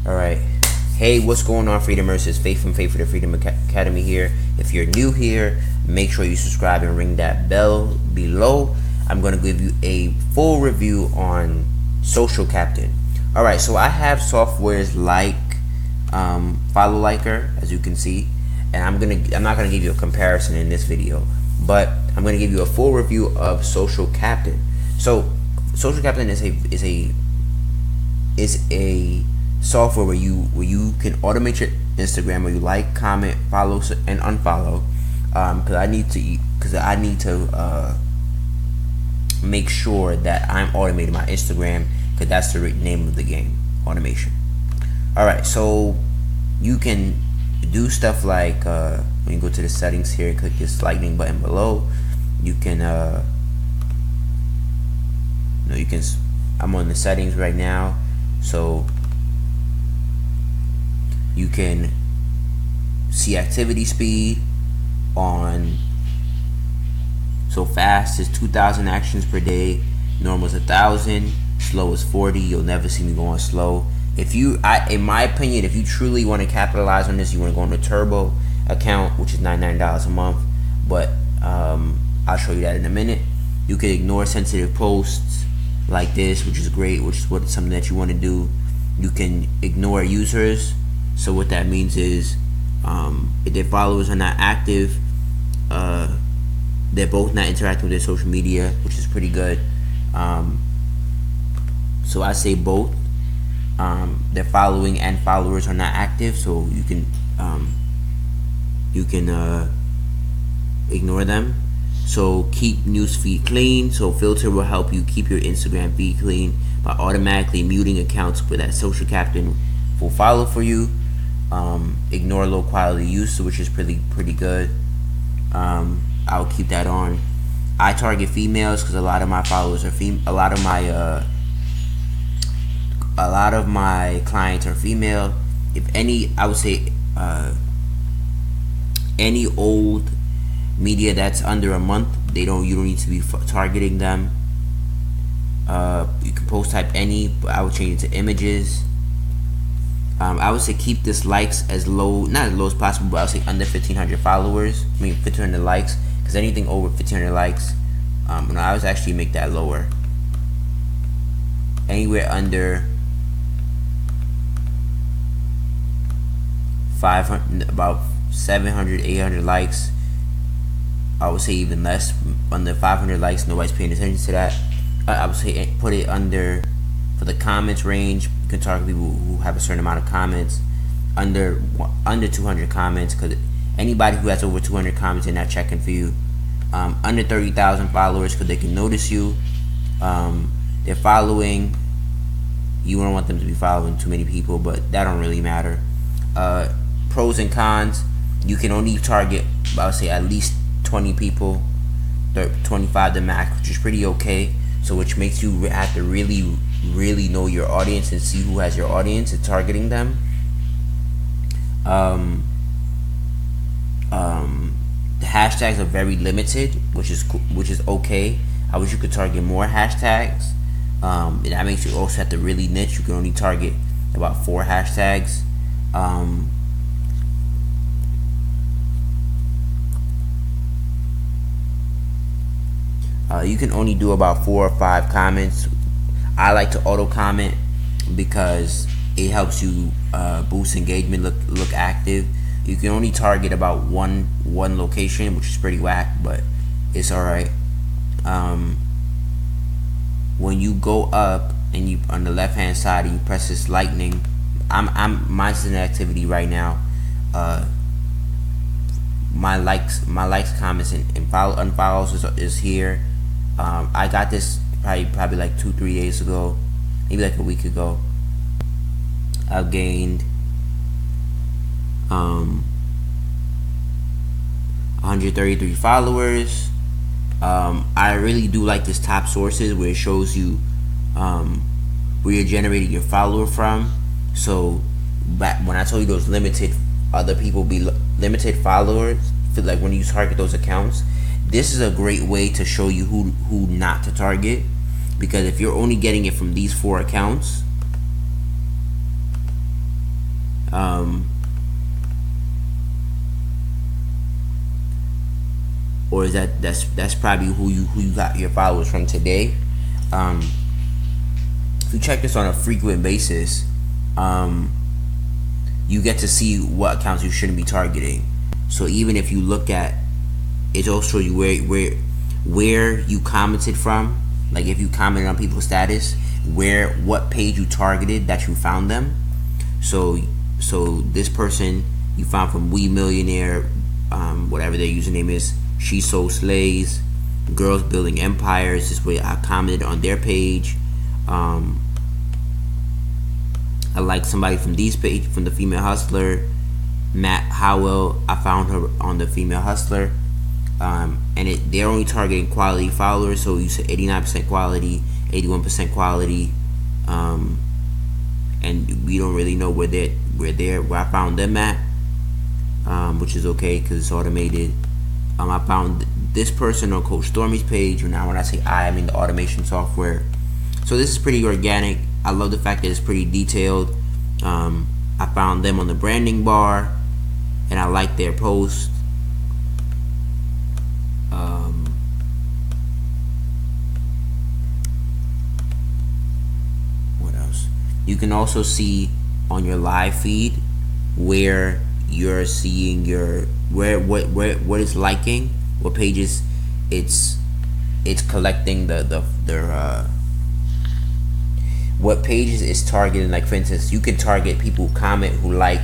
Alright. Hey, what's going on, Freedomers? It's Faith from Faith for the Freedom Academy here. If you're new here, make sure you subscribe and ring that bell below. I'm going to give you a full review on Social Captain. Alright, so I have softwares like Follow Liker, as you can see. And I'm not gonna give you a comparison in this video, but I'm gonna give you a full review of Social Captain. So Social Captain is a software where you can automate your Instagram, where you like, comment, follow, and unfollow. Because I need to make sure that I'm automating my Instagram, because that's the name of the game, automation. All right, so you can do stuff like when you go to the settings here, click this lightning button below. You can I'm on the settings right now, so you can see activity speed on. So fast is 2,000 actions per day, normal is 1,000, slow is 40. You'll never see me going slow. In my opinion, if you truly want to capitalize on this, you want to go on the Turbo account, which is $99 a month. But I'll show you that in a minute. You can ignore sensitive posts like this, which is great, which is something that you want to do. You can ignore users. So what that means is, if their followers are not active, they're both not interacting with their social media, which is pretty good. So I say both. Their following and followers are not active, so you can ignore them. So keep newsfeed clean. So filter will help you keep your Instagram feed clean by automatically muting accounts where that Social Captain will follow for you. Ignore low quality use, which is pretty good. I'll keep that on. I target females because a lot of my followers are a lot of my clients are female. If any, I would say any old media that's under a month, you don't need to be targeting them. You can post type any, but I would change it to images. I would say keep this likes as low, not as low as possible, but I would say under 1,500 followers. 1,500 likes, because anything over 1,500 likes, I would actually make that lower. Anywhere under 500, about 700, 800 likes, I would say even less. Under 500 likes, nobody's paying attention to that. I would say put it under, for the comments range, you can target people who have a certain amount of comments. Under 200 comments, because anybody who has over 200 comments, they're not checking for you. Under 30,000 followers, because they can notice you. They're following, you don't want them to be following too many people, but that don't really matter. Pros and cons, you can only target, I would say, at least 20 people, 25 the max, which is pretty okay. So which makes you have to really know your audience and see who has your audience and targeting them. The hashtags are very limited, which is okay. I wish you could target more hashtags. That makes you also have to really niche. You can only target about 4 hashtags. You can only do about 4 or 5 comments. I like to auto comment because it helps you boost engagement, look active. You can only target about one location, which is pretty whack, but it's alright. When you go up and you on the left hand side and you press this lightning, mine's in activity right now. My likes, comments, and unfollows is here. I got this probably like 2-3 days ago, maybe like a week ago. I've gained 133 followers. I really do like this top sources, where it shows you where you're generating your follower from. So back when I told you those limited followers, like when you target those accounts, this is a great way to show you who not to target, because if you're only getting it from these 4 accounts, Or is that's probably who you got your followers from today. If you check this on a frequent basis, you get to see what accounts you shouldn't be targeting. So even if you look at, it also show you where you commented from. Like if you commented on people's status, what page you targeted that you found them. So this person you found from We Millionaire, whatever their username is, She So Slays, Girls Building Empires. This way I commented on their page. I like somebody from these page, from the Female Hustler, Matt Howell. I found her on the Female Hustler, and they're only targeting quality followers. So you said 89% quality, 81% quality, and we don't really know where I found them at, which is okay because it's automated. I found this person on Coach Stormy's page. Now when I say I mean the automation software. So this is pretty organic. I love the fact that it's pretty detailed. I found them on the branding bar, and I like their post. What else? You can also see on your live feed where you're seeing what it's liking, what pages it's collecting their what pages it's targeting. Like for instance, you can target people who comment, who like,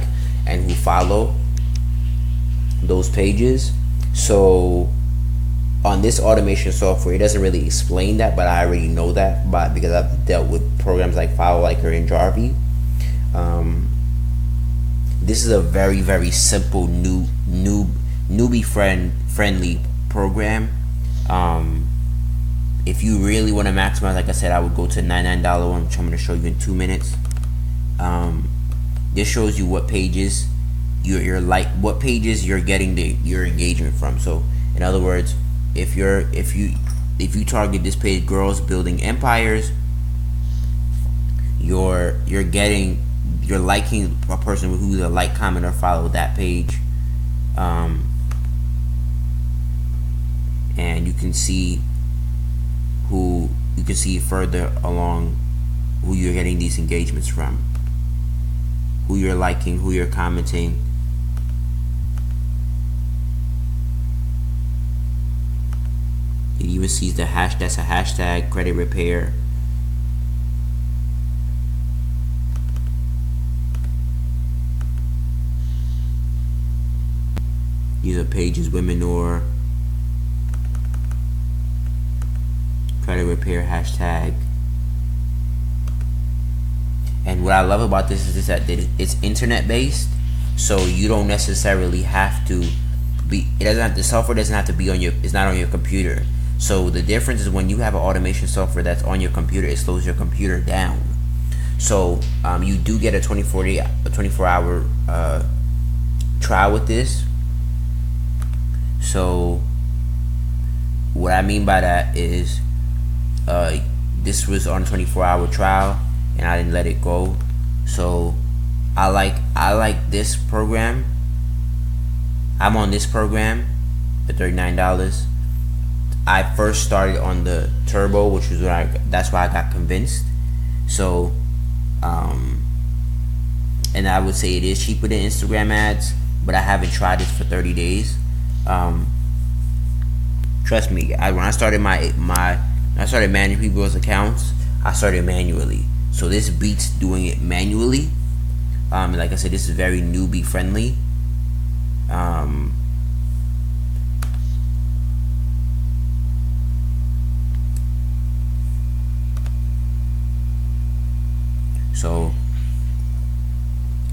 and who follow those pages. So on this automation software, it doesn't really explain that, but I already know that because I've dealt with programs like FollowLiker and Jarvee. This is a very, very simple newbie friendly program. If you really want to maximize, like I said, I would go to $99 one, which I'm going to show you in 2 minutes. This shows you what pages you're like, what pages you're getting your engagement from. So in other words, if you target this page, Girls Building Empires, you're liking a person who's a like, comment, or follow that page, and you can see further along who you're getting these engagements from, who you're liking, who you're commenting. It even sees that's a hashtag, credit repair. These are pages, Women or credit repair hashtag. And what I love about this is that it's internet based, so you don't necessarily have to be. The software doesn't have to be on it's not on your computer. So the difference is when you have an automation software that's on your computer, it slows your computer down. So you do get a 24-hour trial with this. So what I mean by that is this was on a 24-hour trial and I didn't let it go. So I like this program. I'm on this program for $39. I first started on the Turbo, which was that's why I got convinced. So and I would say it is cheaper than Instagram ads, but I haven't tried this for 30 days. Trust me, when I started I started managing people's accounts, I started manually. So this beats doing it manually. Like I said, this is very newbie friendly. So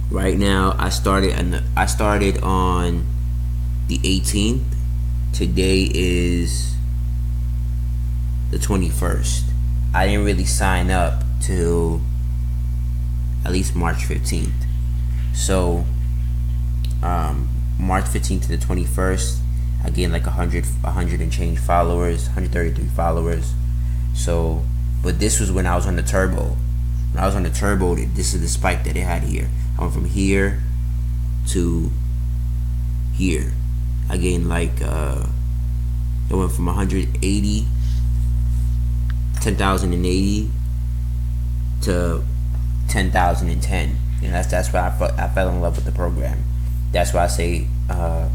right now I started on the 18th. Today is the 21st. I didn't really sign up till at least March 15th. So March 15th to the 21st, I gained like 100 and change followers, 133 followers. So, but this was when I was on the Turbo. When I was on the Turbo, this is the spike that it had here. I went from here to here. I gained like it went from 180, 10,080 to 10,010. You know, that's why I fell in love with the program. That's why I say the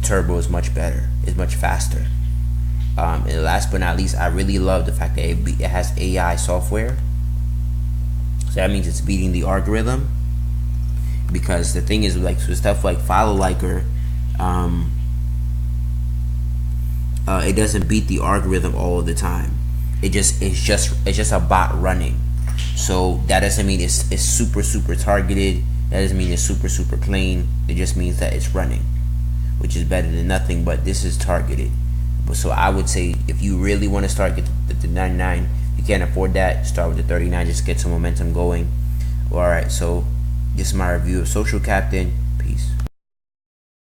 turbo is much better, it's much faster. And last but not least, I really love the fact that it has AI software. So that means it's beating the algorithm. Because the thing is, like, so stuff like Follow Liker, it doesn't beat the algorithm all the time. It's just a bot running. So that doesn't mean it's super targeted. That doesn't mean it's super clean. It just means that it's running, which is better than nothing. But this is targeted. But so I would say if you really want to start, get the 99. You can't afford that, start with the 39. Just get some momentum going. Alright, so this is my review of Social Captain.